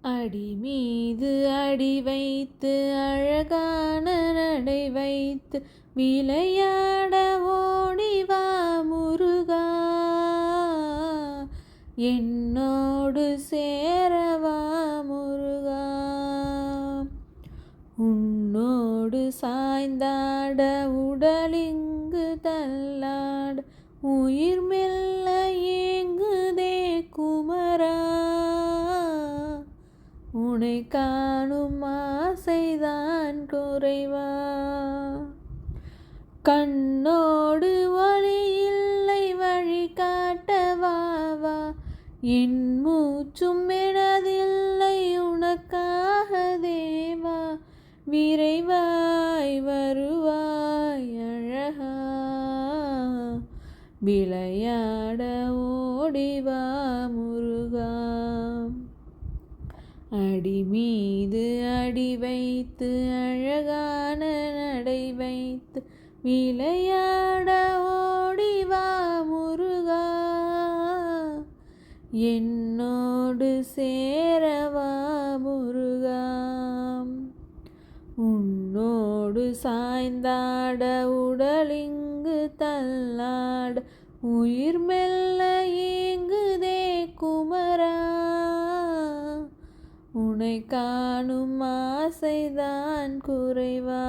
அடி மீது அடி வைத்து அழகான நடை வைத்து விளையாட ஓடிவா முருகா, என்னோடு சேரவா முருகா. உன்னோடு சாய்ந்தாட உடலிங்கு தள்ளாட உயிர் மெல்ல ஏங்குதே குமரா, உனை காணும் ஆசைதான் குறைவா. கண்ணோடு ஒளி இல்லை வழி காட்டவாவா, என் மூச்சும் எனதில்லை உனக்காக தேவா, விரைவாய் வருவாய் அழகா, விளையாட ஓடிவா முருகா. அடி மீது அடி வைத்து அழகான நடை வைத்து விளையாட ஓடிவா முருகா, என்னோடு சேரவா முருகா. உன்னோடு சாய்ந்தாட உடலிங்கு தள்ளாட உயிர் மெல்ல ஏங்குதே குமரா, உனை காணும் ஆசைதான் குறைவா.